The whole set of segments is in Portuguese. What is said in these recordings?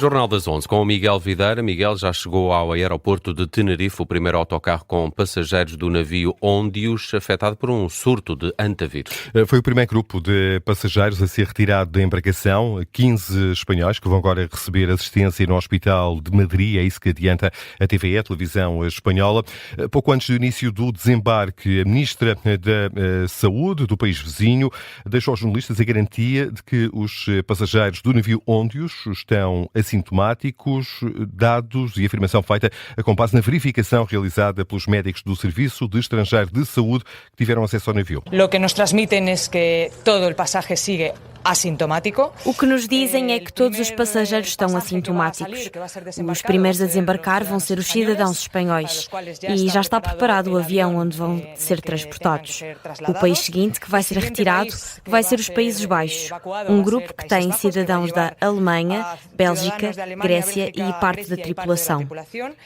Jornal das 11 com o Miguel Videira. Miguel, já chegou ao aeroporto de Tenerife o primeiro autocarro com passageiros do navio Ondius, afetado por um surto de antavírus. Foi o primeiro grupo de passageiros a ser retirado da embarcação. 15 espanhóis que vão agora receber assistência no Hospital de Madrid. É isso que adianta a TVE, a televisão espanhola. Pouco antes do início do desembarque, a Ministra da Saúde do país vizinho deixou aos jornalistas a garantia de que os passageiros do navio Ondius estão assintomáticos, dados e afirmação feita com base na verificação realizada pelos médicos do Serviço de Estrangeiro de Saúde que tiveram acesso ao navio. Lo que nos transmitem é que todo o pasaje sigue assintomático. O que nos dizem é que todos os passageiros estão assintomáticos. Os primeiros a desembarcar vão ser os cidadãos espanhóis e já está preparado o avião onde vão ser transportados. O país seguinte que vai ser retirado vai ser os Países Baixos, um grupo que tem cidadãos da Alemanha, Bélgica, Grécia e parte da tripulação.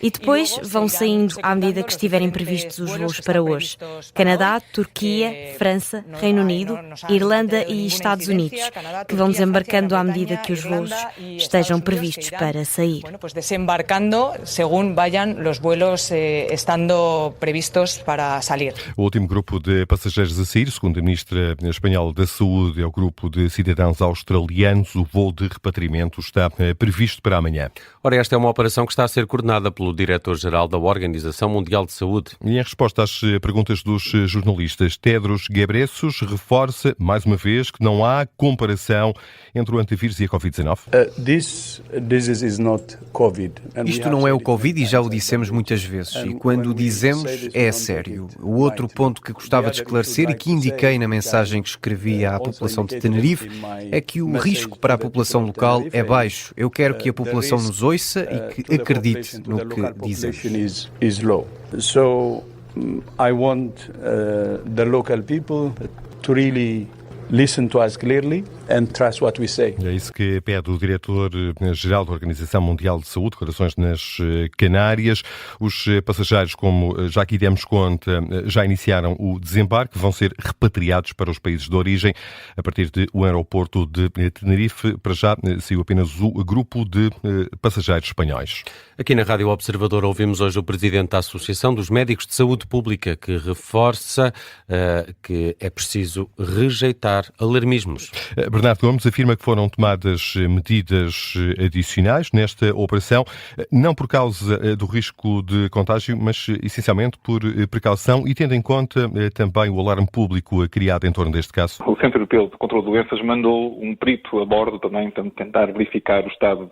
E depois vão saindo à medida que estiverem previstos os voos para hoje. Canadá, Turquia, França, Reino Unido, Irlanda e Estados Unidos, que vão desembarcando à medida que os voos estejam previstos para sair. Desembarcando según vayan los vuelos estando previstos para salir. O último grupo de passageiros a sair, segundo a Ministra Espanhola da Saúde, é o grupo de cidadãos australianos. O voo de repatriamento está previsto para amanhã. Ora, esta é uma operação que está a ser coordenada pelo Diretor-Geral da Organização Mundial de Saúde. E em resposta às perguntas dos jornalistas, Tedros Ghebreyesus reforça, mais uma vez, que não há comparação entre o antivírus e a Covid-19. Isto não é o Covid e já o dissemos muitas vezes. E quando o dizemos, é sério. O outro ponto que gostava de esclarecer e que indiquei na mensagem que escrevi à população de Tenerife é que o risco para a população local é baixo. Eu quero que a população nos ouça e que acredite no que dizemos. So I want the local people to really listen to us clearly and trust what we say. É isso que pede o Diretor-Geral da Organização Mundial de Saúde, declarações nas Canárias. Os passageiros, como já aqui demos conta, já iniciaram o desembarque, vão ser repatriados para os países de origem a partir do aeroporto de Tenerife. Para já saiu apenas o grupo de passageiros espanhóis. Aqui na Rádio Observador ouvimos hoje o Presidente da Associação dos Médicos de Saúde Pública, que reforça que é preciso rejeitar alarmismos. Bernardo Gomes afirma que foram tomadas medidas adicionais nesta operação, não por causa do risco de contágio, mas essencialmente por precaução e tendo em conta também o alarme público criado em torno deste caso. O Centro Europeu de Controlo de Doenças mandou um perito a bordo também para tentar verificar o estado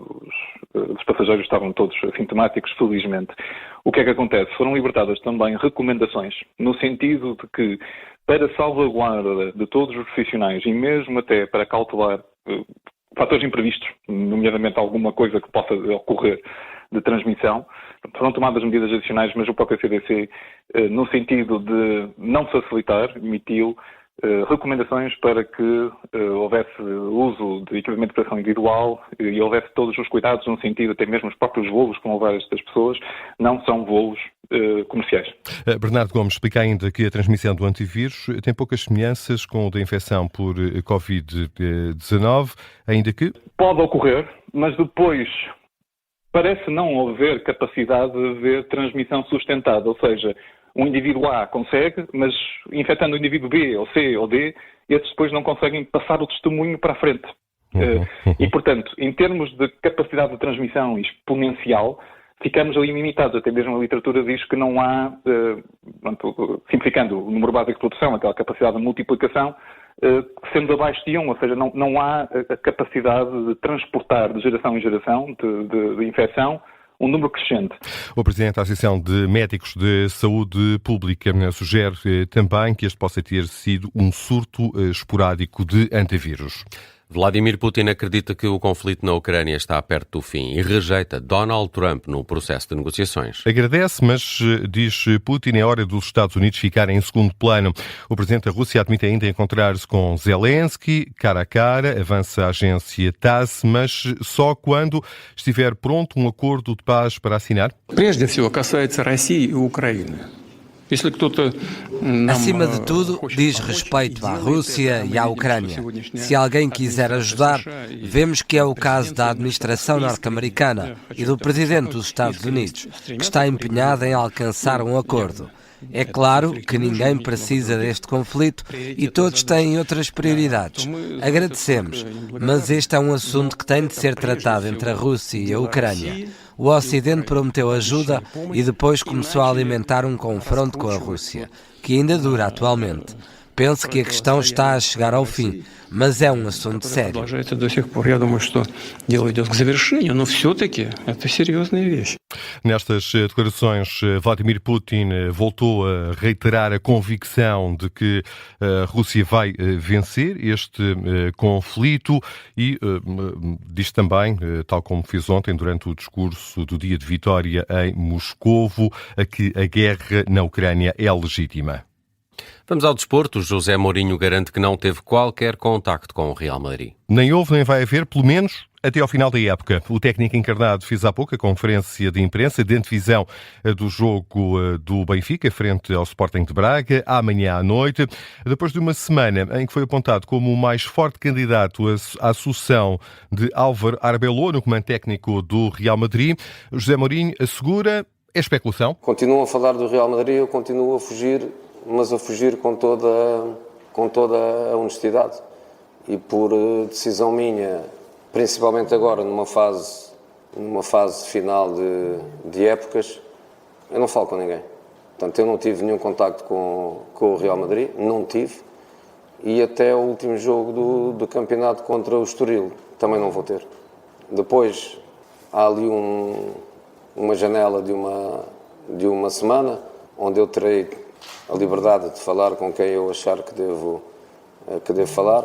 dos passageiros, estavam todos assintomáticos, felizmente. O que é que acontece? Foram libertadas também recomendações no sentido de que, para salvaguarda de todos os profissionais e mesmo até para cautelar fatores imprevistos, nomeadamente alguma coisa que possa ocorrer de transmissão, foram tomadas medidas adicionais, mas o próprio CDC, no sentido de não facilitar, emitiu recomendações para que houvesse uso de equipamento de proteção individual e houvesse todos os cuidados no sentido, até mesmo os próprios voos que vão levar estas pessoas, não são voos comerciais. Bernardo Gomes explica ainda que a transmissão do antivírus tem poucas semelhanças com o da infecção por Covid-19, ainda que... Pode ocorrer, mas depois parece não haver capacidade de haver transmissão sustentada, ou seja, um indivíduo A consegue, mas infectando o indivíduo B, ou C, ou D, esses depois não conseguem passar o testemunho para a frente. E, portanto, em termos de capacidade de transmissão exponencial, ficamos ali limitados. Até mesmo a literatura diz que não há, simplificando o número básico de produção, aquela capacidade de multiplicação, sendo abaixo de 1, ou seja, não há a capacidade de transportar de geração em geração de infecção um número crescente. O Presidente da Associação de Médicos de Saúde Pública sugere também que este possa ter sido um surto esporádico de antivírus. Vladimir Putin acredita que o conflito na Ucrânia está perto do fim e rejeita Donald Trump no processo de negociações. Agradece, mas, diz Putin, é hora dos Estados Unidos ficarem em segundo plano. O Presidente da Rússia admite ainda encontrar-se com Zelensky, cara a cara, avança a agência TASS, mas só quando estiver pronto um acordo de paz para assinar. Прежде всего касается России и Украины. Acima de tudo, diz respeito à Rússia e à Ucrânia. Se alguém quiser ajudar, vemos que é o caso da administração norte-americana e do presidente dos Estados Unidos, que está empenhado em alcançar um acordo. É claro que ninguém precisa deste conflito e todos têm outras prioridades. Agradecemos, mas este é um assunto que tem de ser tratado entre a Rússia e a Ucrânia. O Ocidente prometeu ajuda e depois começou a alimentar um confronto com a Rússia, que ainda dura atualmente. Penso que a questão está a chegar ao fim, mas é um assunto sério. Nestas declarações, Vladimir Putin voltou a reiterar a convicção de que a Rússia vai vencer este conflito e diz também, tal como fez ontem durante o discurso do dia de vitória em Moscovo, que a guerra na Ucrânia é legítima. Vamos ao desporto. José Mourinho garante que não teve qualquer contacto com o Real Madrid. Nem houve, nem vai haver, pelo menos até ao final da época. O técnico encarnado fez há pouco a conferência de imprensa de antevisão do jogo do Benfica frente ao Sporting de Braga, amanhã à noite, depois de uma semana em que foi apontado como o mais forte candidato à sucessão de Álvaro Arbeloa no comando técnico do Real Madrid. José Mourinho assegura, é especulação. Continuam a falar do Real Madrid, eu continuo a fugir, mas a fugir com toda a honestidade e por decisão minha, principalmente agora numa fase final de épocas, eu não falo com ninguém. Portanto, eu não tive nenhum contacto com o Real Madrid, não tive, e até o último jogo do campeonato contra o Estoril também não vou ter. Depois há ali uma janela de uma semana onde eu terei a liberdade de falar com quem eu achar que devo falar,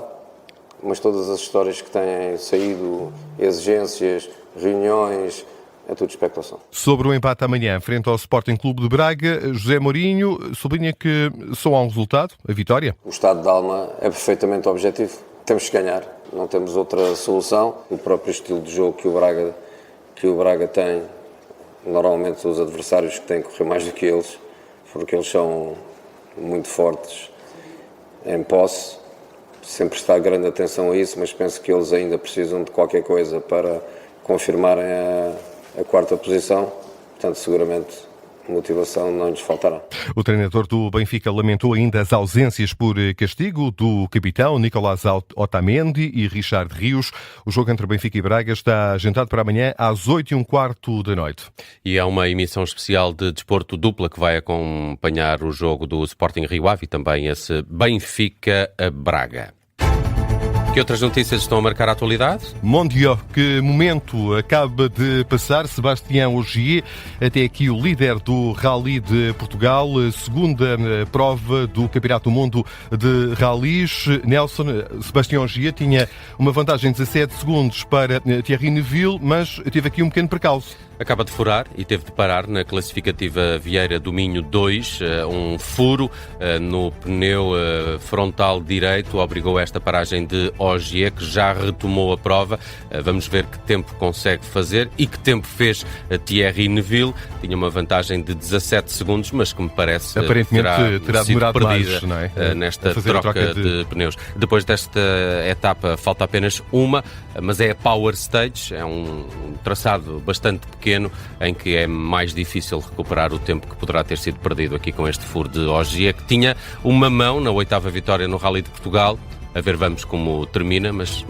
mas todas as histórias que têm saído, exigências, reuniões, é tudo especulação. Sobre o empate amanhã, frente ao Sporting Clube de Braga, José Mourinho sublinha que só há um resultado, a vitória. O estado de alma é perfeitamente objetivo. Temos que ganhar, não temos outra solução. O próprio estilo de jogo que o Braga tem, normalmente os adversários que têm que correr mais do que eles, porque eles são muito fortes em posse, sempre está grande atenção a isso, mas penso que eles ainda precisam de qualquer coisa para confirmarem a quarta posição, portanto seguramente motivação não lhes faltará. O treinador do Benfica lamentou ainda as ausências por castigo do capitão Nicolás Otamendi e Richard Rios. O jogo entre Benfica e Braga está agendado para amanhã às 8h15 da noite. E é uma emissão especial de desporto dupla que vai acompanhar o jogo do Sporting Rio Ave e também esse Benfica-Braga. Que outras notícias estão a marcar a atualidade? Mondial, que momento acaba de passar Sébastien Ogier, até aqui o líder do Rally de Portugal, segunda prova do Campeonato do Mundo de Rallys. Nelson, Sébastien Ogier tinha uma vantagem de 17 segundos para Thierry Neuville, mas teve aqui um pequeno percalço. Acaba de furar e teve de parar na classificativa Vieira do Minho 2, um furo no pneu frontal direito, obrigou esta paragem de Ogier, que já retomou a prova. Vamos ver que tempo consegue fazer e que tempo fez Thierry Neuville. Tinha uma vantagem de 17 segundos, mas que me parece aparentemente terá demorado perdida mais, não é? Nesta troca de pneus. Depois desta etapa falta apenas uma, mas é a Power Stage, é um traçado bastante pequeno, em que é mais difícil recuperar o tempo que poderá ter sido perdido aqui com este furo de Ogier, que tinha uma mão na 8ª vitória no Rally de Portugal. A ver, vamos como termina, mas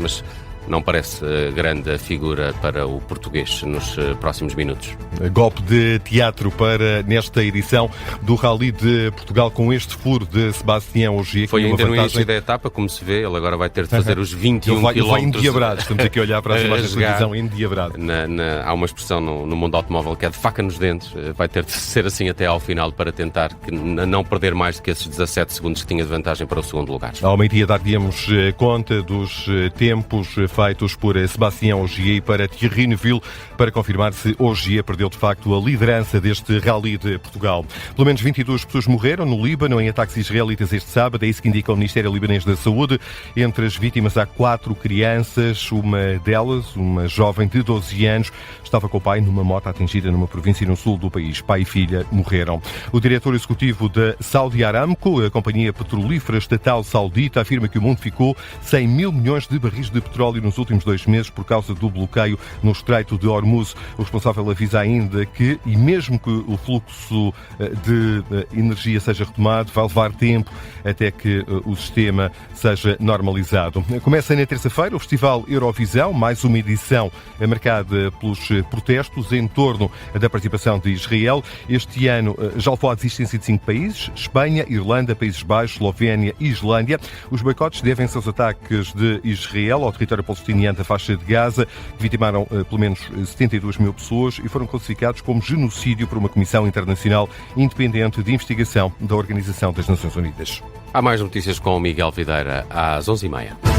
não parece grande a figura para o português nos próximos minutos. Golpe de teatro para nesta edição do Rally de Portugal com este furo de Sébastien Ogier. Foi ainda no início da etapa, como se vê, ele agora vai ter de fazer os 21 km. Ele vai endiabrado, estamos aqui a olhar para as imagens de televisão, endiabrado. Há uma expressão no mundo automóvel que é de faca nos dentes, vai ter de ser assim até ao final para tentar não perder mais do que esses 17 segundos que tinha de vantagem para o segundo lugar. Ao meio-dia dar-lhe-amos conta dos tempos feitos por Sébastien Ogier para Thierry Neuville para confirmar se Ogier perdeu de facto a liderança deste Rally de Portugal. Pelo menos 22 pessoas morreram no Líbano em ataques israelitas este sábado, é isso que indica o Ministério Libanês da Saúde. Entre as vítimas há 4 crianças, uma delas, uma jovem de 12 anos, estava com o pai numa moto atingida numa província no sul do país. Pai e filha morreram. O diretor executivo da Saudi Aramco, a companhia petrolífera estatal saudita, afirma que o mundo ficou sem 1.000 milhões de barris de petróleo nos últimos 2 meses por causa do bloqueio no Estreito de Hormuz. O responsável avisa ainda que, e mesmo que o fluxo de energia seja retomado, vai levar tempo até que o sistema seja normalizado. Começa na terça-feira o Festival Eurovisão, mais uma edição marcada pelos protestos em torno da participação de Israel. Este ano já levou à desistência de 5 países: Espanha, Irlanda, Países Baixos, Eslovénia e Islândia. Os boicotes devem-se aos ataques de Israel ao território palestiniano da faixa de Gaza, que vitimaram pelo menos 72 mil pessoas e foram classificados como genocídio por uma comissão internacional independente de investigação da Organização das Nações Unidas. Há mais notícias com o Miguel Videira às 11h30.